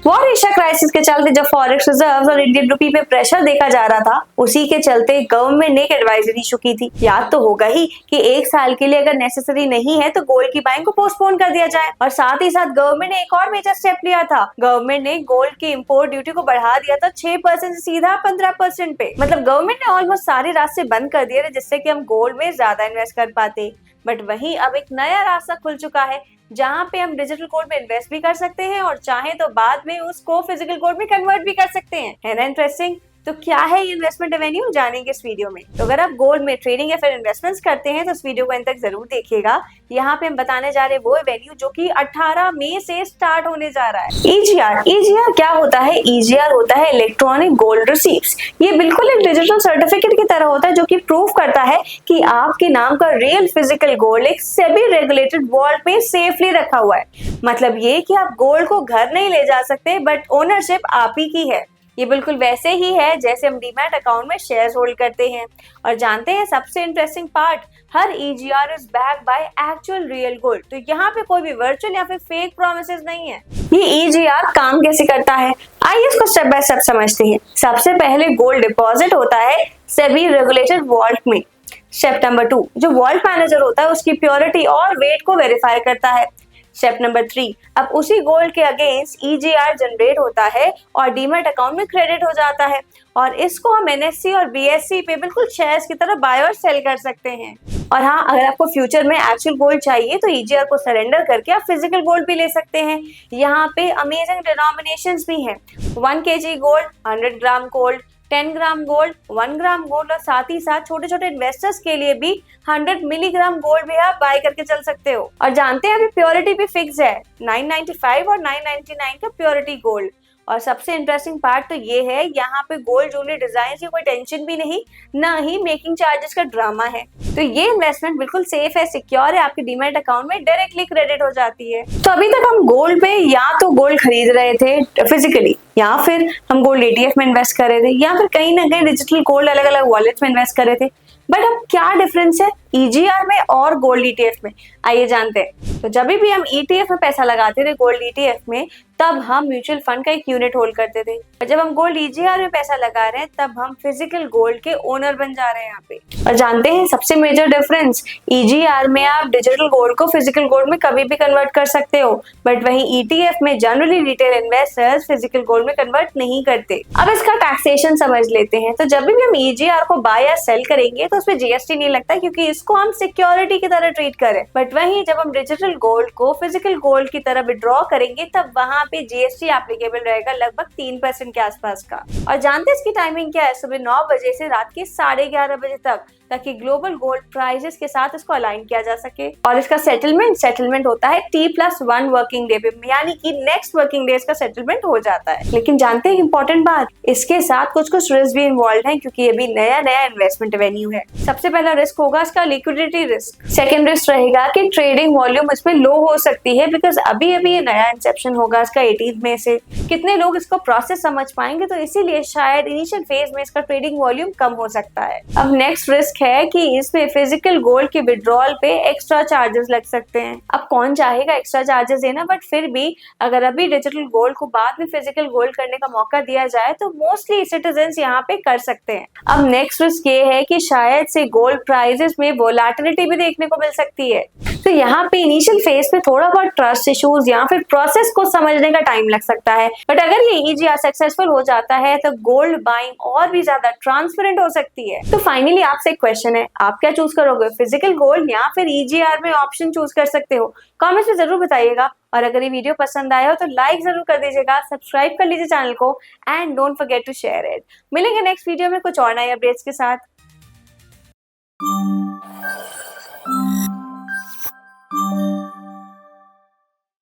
War Asia crisis के चलते जब फॉरेक्स रिजर्व्स और इंडियन रुपी पे प्रेशर देखा जा रहा था, उसी के चलते गवर्नमेंट ने एक एडवाइजरी इशू की थी। याद तो होगा ही कि 1 साल के लिए अगर नेसेसरी नहीं है तो गोल्ड की बाइंग को पोस्टपोन कर दिया जाए। और साथ ही साथ गवर्नमेंट ने एक और मेजर स्टेप लिया था। गवर्नमेंट ने गोल्ड की इंपोर्ट ड्यूटी को बढ़ा दिया था 6% से सीधा 15% पे। मतलब गवर्नमेंट ने ऑलमोस्ट सारे रास्ते बंद कर दिए थे जिससे कि हम गोल्ड में ज्यादा इन्वेस्ट कर पाते। बट वहीं अब एक नया रास्ता खुल चुका है जहां पे हम डिजिटल गोल्ड में इन्वेस्ट भी कर सकते हैं और चाहे तो बाद में उसको फिजिकल गोल्ड में कन्वर्ट भी कर सकते हैं। है ना इंटरेस्टिंग? तो क्या है ये इन्वेस्टमेंट एवेन्यू, जानेंगे इस वीडियो में। तो अगर आप गोल्ड में ट्रेडिंग या फिर इन्वेस्टमेंट्स करते हैं तो इस वीडियो को अंत तक जरूर देखिएगा। यहाँ पे हम बताने जा रहे हैं वो एवेन्यू जो कि 18 मई से स्टार्ट होने जा रहा है। ईजीआर क्या होता है? ईजीआर होता है इलेक्ट्रॉनिक गोल्ड रिसीप्ट्स। ये बिल्कुल एक डिजिटल सर्टिफिकेट की तरह होता है जो कि प्रूव करता है कि आपके नाम का रियल फिजिकल गोल्ड एक सेबी रेगुलेटेड वॉल्ट में सेफली रखा हुआ है। मतलब ये कि आप गोल्ड को घर नहीं ले जा सकते बट ओनरशिप आप ही की है। ये बिल्कुल वैसे ही है जैसे हम डीमैट अकाउंट में शेयर्स होल्ड करते हैं। और जानते हैं सबसे interesting part, her EGR is backed by actual real gold. तो यहाँ पे कोई भी वर्चुअल या फिर फेक प्रॉमिसेस नहीं है। ये ईजीआर काम कैसे करता है, आइए इसको स्टेप बाय स्टेप समझते हैं। सबसे पहले गोल्ड डिपॉजिट होता है सेबी रेगुलेटेड वॉल्ट में। स्टेप नंबर 2, जो वॉल्ट मैनेजर होता है उसकी प्योरिटी और वेट को वेरीफाई करता है। स्टेप नंबर 3, अब उसी गोल्ड के अगेंस्ट ईजीआर जनरेट होता है और डीमैट अकाउंट में क्रेडिट हो जाता है और इसको हम एनएससी और बीएससी पे बिल्कुल शेयर्स की तरह बाय और सेल कर सकते हैं। और हाँ, अगर आपको फ्यूचर में एक्चुअल गोल्ड चाहिए तो ईजीआर को सरेंडर करके आप फिजिकल गोल्ड भी ले सकते हैं। यहाँ पे अमेजिंग डिनोमिनेशंस भी हैं। 1 kg gold, 100 gram gold, 10 gram gold, 1 gram gold और साथ ही साथ छोटे छोटे इन्वेस्टर्स के लिए भी 100 मिलीग्राम गोल्ड भी आप बाय करके चल सकते हो। और जानते हैं अभी प्योरिटी भी फिक्स है, 995 और 999 का प्योरिटी गोल्ड। और सबसे इंटरेस्टिंग पार्ट तो ये है, यहाँ पे गोल्ड ज्वेलरी डिजाइन की कोई टेंशन भी नहीं, ना ही मेकिंग चार्जेस का ड्रामा है। तो ये इन्वेस्टमेंट बिल्कुल सेफ है, सिक्योर है, आपके डीमैट अकाउंट में डायरेक्टली क्रेडिट हो जाती है। तो अभी तक हम गोल्ड पे या तो गोल्ड खरीद रहे थे फिजिकली, या फिर हम गोल्ड ETF में इन्वेस्ट कर रहे थे, या फिर कहीं ना कहीं डिजिटल गोल्ड अलग अलग वॉलेट में इन्वेस्ट कर रहे थे। बट अब क्या डिफरेंस है ईजीआर में और गोल्ड ETF में, आइए जानते हैं। तो जब भी हम ETF में पैसा लगाते थे गोल्ड ETF में, तब हम म्यूचुअल फंड का एक यूनिट होल्ड करते थे। और जब हम गोल्ड ईजीआर में पैसा लगा रहे हैं तब हम फिजिकल गोल्ड के ओनर बन जा रहे हैं यहाँ पे। और जानते हैं सबसे मेजर डिफरेंस, ईजीआर में आप डिजिटल गोल्ड को फिजिकल गोल्ड में कभी भी कन्वर्ट कर सकते हो, बट वहीं ETF में generally retail investors physical gold में कन्वर्ट नहीं करते। अब इसका टैक्सेशन समझ लेते हैं। तो जब भी हम ईजीआर को बाय या सेल करेंगे तो उसमें जीएसटी नहीं लगता क्योंकि इसको हम सिक्योरिटी की तरह ट्रीट करें। बट वहीं जब हम डिजिटल गोल्ड को फिजिकल गोल्ड की तरह विड्रॉ करेंगे तब वहां पे जीएसटी एप्लीकेबल रहेगा लगभग 3% के आसपास का। और जानते हैं इसकी टाइमिंग क्या है? सुबह 9 बजे से रात के 11:30 बजे तक, ताकि ग्लोबल गोल्ड प्राइसेस के साथ इसको अलाइन किया जा सके। और इसका सेटलमेंट होता है T+1 वर्किंग डे पे, यानी कि नेक्स्ट वर्किंग डेज का सेटलमेंट हो जाता है। लेकिन जानते हैं इंपॉर्टेंट बात, इसके साथ कुछ रिस्क भी इन्वॉल्व है क्योंकि ये भी नया इन्वेस्टमेंट एवेन्यू है। सबसे पहला रिस्क होगा इसका लिक्विडिटी रिस्क। सेकेंड रिस्क रहेगा कि ट्रेडिंग वॉल्यूम इसमें लो हो सकती है बिकॉज अभी ये नया इंसेप्शन होगा इसका 18 मई से। कितने लोग इसको प्रोसेस समझ पाएंगे, तो इसीलिए शायद इनिशियल फेज में इसका ट्रेडिंग वॉल्यूम कम हो सकता है। अब नेक्स्ट रिस्क है कि इसमें फिजिकल गोल्ड के विड्रॉल पे एक्स्ट्रा चार्जेस लग सकते हैं। अब कौन चाहेगा एक्स्ट्रा चार्जेस देना, बट फिर भी अगर अभी डिजिटल गोल्ड को बाद में फिजिकल गोल्ड करने का मौका दिया जाए तो मोस्टली सिटीजन्स यहाँ पे कर सकते हैं। अब नेक्स्ट रिस्क ये है कि शायद से गोल्ड प्राइसेस में वोलेटिलिटी भी देखने को मिल सकती है। तो यहाँ पे इनिशियल फेज पे थोड़ा बहुत ट्रस्ट इश्यूज या फिर प्रोसेस को समझने का टाइम लग सकता है, बट अगर ये ईजीआर सक्सेसफुल हो जाता है तो गोल्ड बाइंग और भी ज्यादा ट्रांसपेरेंट हो सकती है। तो फाइनली आपसे एक क्वेश्चन है, आप क्या चूज करोगे, फिजिकल गोल्ड या फिर ईजीआर में ऑप्शन चूज कर सकते हो? कमेंट्स में जरूर बताइएगा। और अगर ये वीडियो पसंद आया हो तो लाइक जरूर कर दीजिएगा, सब्सक्राइब कर लीजिए चैनल को and don't forget to share it. मिलेंगे नेक्स्ट वीडियो में कुछ और नए अपडेट्स के साथ।